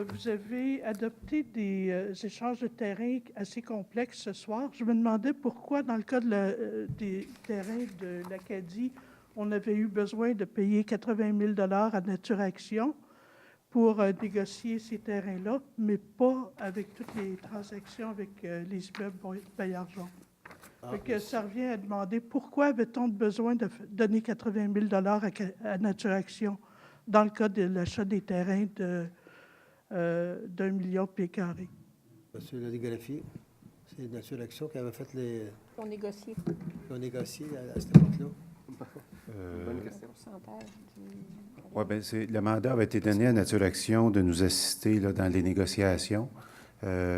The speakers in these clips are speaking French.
vous avez adopté des échanges de terrain assez complexes ce soir. Je me demandais pourquoi, dans le cas des terrains de l'Acadie, on avait eu besoin de payer 80 000 à Nature Action pour négocier ces terrains-là, mais pas avec toutes les transactions avec les immeubles Baillargeon. Ça revient à demander pourquoi avait-on besoin de donner 80 000 à Nature Action dans le cas de l'achat des terrains d'1 million de pieds carrés. Monsieur le greffier, c'est Nature Action qui avait fait les... On négocie. Qui ont négocié à cette époque-là. Bonne question. Oui, bien, le mandat avait été donné à Nature Action de nous assister là, dans les négociations.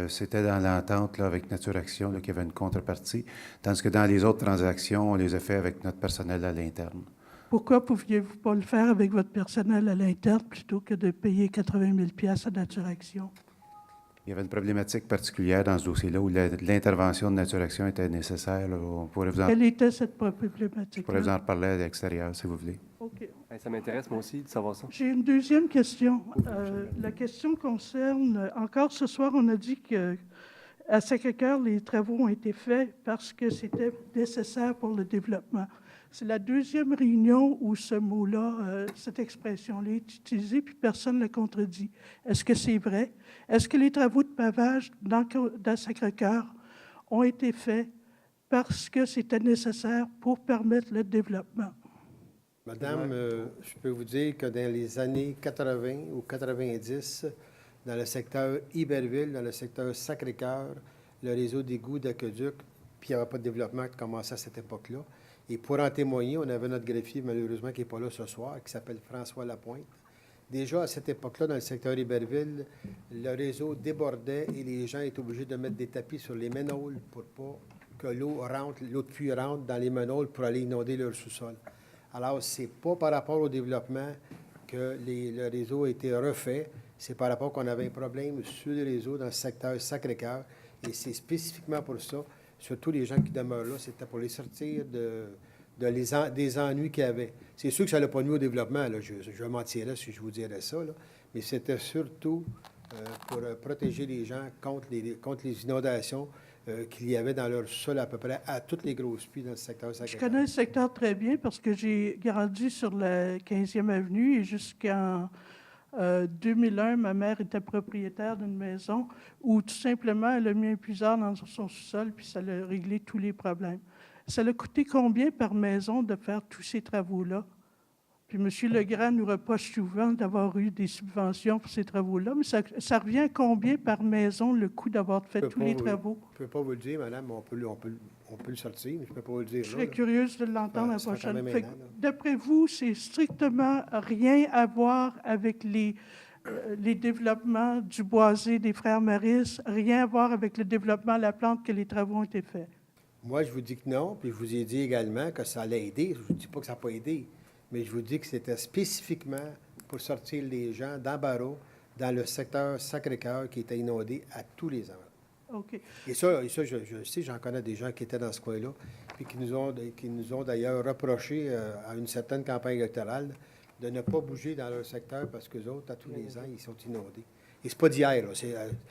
C'était dans l'entente là, avec Nature Action qu'il y avait une contrepartie, tandis que dans les autres transactions, on les a fait avec notre personnel à l'interne. Pourquoi ne pouviez-vous pas le faire avec votre personnel à l'interne plutôt que de payer 80 000 $ à Nature Action? Il y avait une problématique particulière dans ce dossier-là où l'intervention de Nature Action était nécessaire. Là. On pourrait vous en... Quelle était cette problématique-là? Je pourrais vous en reparler à l'extérieur, si vous voulez. OK. Ça m'intéresse, moi aussi, de savoir ça. J'ai une deuxième question. La question concerne, encore ce soir, on a dit qu'à Sacré-Cœur, les travaux ont été faits parce que c'était nécessaire pour le développement. C'est la deuxième réunion où ce mot-là, cette expression-là est utilisée, puis personne ne le contredit. Est-ce que c'est vrai? Est-ce que les travaux de pavage dans Sacré-Cœur ont été faits parce que c'était nécessaire pour permettre le développement? Madame, je peux vous dire que dans les années 80 ou 90, dans le secteur Iberville, dans le secteur Sacré-Cœur, le réseau d'égouts d'aqueduc, puis il n'y avait pas de développement qui commençait à cette époque-là. Et pour en témoigner, on avait notre greffier, malheureusement, qui n'est pas là ce soir, qui s'appelle François Lapointe. Déjà, à cette époque-là, dans le secteur Iberville, le réseau débordait et les gens étaient obligés de mettre des tapis sur les manholes pour pas que l'eau de pluie rentre dans les manholes pour aller inonder leur sous-sol. Alors, ce n'est pas par rapport au développement que le réseau a été refait, c'est par rapport qu'on avait un problème sur le réseau dans le secteur Sacré-Cœur, et c'est spécifiquement pour ça. Surtout les gens qui demeurent là, c'était pour les sortir des ennuis qu'il y avait. C'est sûr que ça n'a pas nuit au développement, là, je mentirais si je vous dirais ça, là, mais c'était surtout pour protéger les gens contre les inondations qu'il y avait dans leur sol à peu près à toutes les grosses pluies dans le secteur Sacré-Cœur. Je connais le secteur très bien parce que j'ai grandi sur la 15e avenue et jusqu'en 2001, ma mère était propriétaire d'une maison où tout simplement elle a mis un puisard dans son sous-sol puis ça a réglé tous les problèmes. Ça a coûté combien par maison de faire tous ces travaux-là? Puis M. Legrand nous reproche souvent d'avoir eu des subventions pour ces travaux-là, mais ça revient à combien par maison le coût d'avoir fait tous les travaux? Je ne peux pas vous le dire, madame, mais on peut le sortir, mais je ne peux pas vous le dire. Je serais curieuse de l'entendre la prochaine. D'après D'après vous, c'est strictement rien à voir avec les développements du boisé des Frères Maris, rien à voir avec le développement de la plante que les travaux ont été faits? Moi, je vous dis que non, puis je vous ai dit également que ça allait aider. Je ne vous dis pas que ça n'a pas aidé, mais je vous dis que c'était spécifiquement pour sortir les gens d'embarras dans le secteur Sacré-Cœur qui était inondé à tous les ans. OK. Et ça je sais, j'en connais des gens qui étaient dans ce coin-là, puis qui nous ont d'ailleurs reproché à une certaine campagne électorale de ne pas bouger dans leur secteur parce qu'eux autres, à tous les ans, ils sont inondés. Et c'est pas d'hier, là,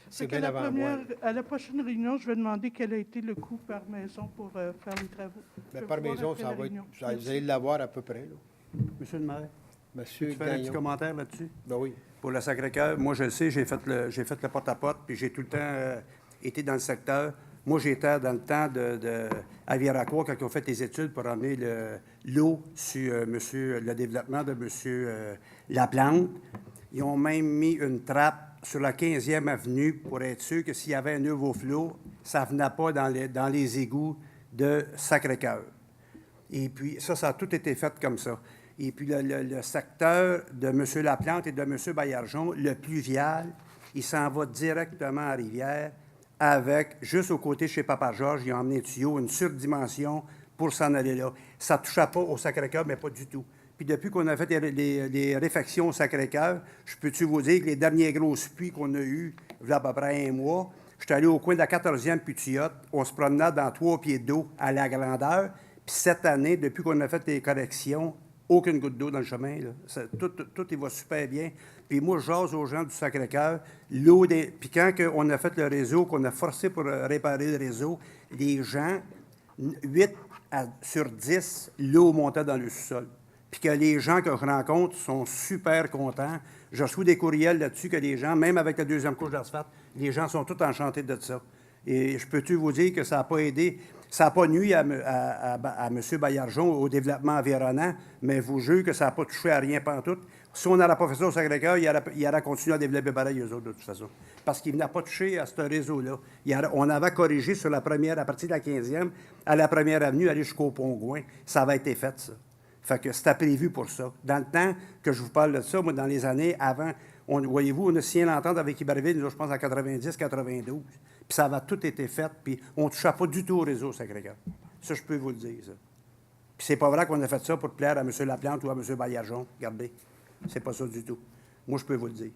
c'est bien avant moi. À la prochaine réunion, je vais demander quel a été le coût par maison pour faire les travaux. Bien, par maison, ça va être, vous allez l'avoir à peu près, là. Monsieur le maire, Monsieur tu fais un petit Gagnon. commentaire là-dessus? Ben oui. Pour le Sacré-Cœur, moi, je le sais, j'ai fait le porte-à-porte, puis j'ai tout le temps été dans le secteur. Moi, j'étais dans le temps à Viracois, quand ils ont fait les études pour amener l'eau sur le développement de M. Laplante. Ils ont même mis une trappe sur la 15e avenue pour être sûr que s'il y avait un overflow, ça ne venait pas dans les égouts de Sacré-Cœur. Et puis, ça a tout été fait comme ça. Et puis, le secteur de M. Laplante et de M. Baillargeon, le pluvial, il s'en va directement à Rivière avec, juste aux côtés chez Papa Georges, ils ont emmené un tuyau, une surdimension pour s'en aller là. Ça ne touchait pas au Sacré-Cœur, mais pas du tout. Puis depuis qu'on a fait les réfections au Sacré-Cœur, je peux-tu vous dire que les dernières grosses pluies qu'on a eues, il y a à peu près un mois, je suis allé au coin de la 14e Putiotte, on se promenait dans 3 pieds d'eau à la grandeur. Puis cette année, depuis qu'on a fait les corrections aucune goutte d'eau dans le chemin. Là. Tout il va super bien. Puis moi, je jase aux gens du Sacré-Cœur. Puis quand on a fait le réseau, qu'on a forcé pour réparer le réseau, les gens, 8 sur 10, l'eau montait dans le sous-sol. Puis que les gens que je rencontre sont super contents. Je reçois des courriels là-dessus que les gens, même avec la deuxième couche d'asphalte, les gens sont tous enchantés de ça. Et je peux-tu vous dire que ça n'a pas aidé, ça n'a pas nui à M. Baillargeon au développement environnant, mais je vous jure que ça n'a pas touché à rien pantoute. Si on n'aurait pas fait ça au Sacré-Cœur, il aurait continué à développer pareil, eux autres, de toute façon. Parce qu'il n'a pas touché à ce réseau-là. On avait corrigé sur la première, à partir de la 15e, à la première avenue, aller jusqu'au Pont-Gouin. Ça avait été fait, ça. Fait que c'était prévu pour ça. Dans le temps que je vous parle de ça, moi, dans les années avant, voyez-vous, on a signé l'entente avec Iberville, je pense, en 90, 92. Puis ça avait tout été fait, puis on ne touchait pas du tout au réseau Sacré-Cœur. Ça, je peux vous le dire, ça. Puis c'est pas vrai qu'on a fait ça pour plaire à M. Laplante ou à M. Baillargeon. Regardez, c'est pas ça du tout. Moi, je peux vous le dire.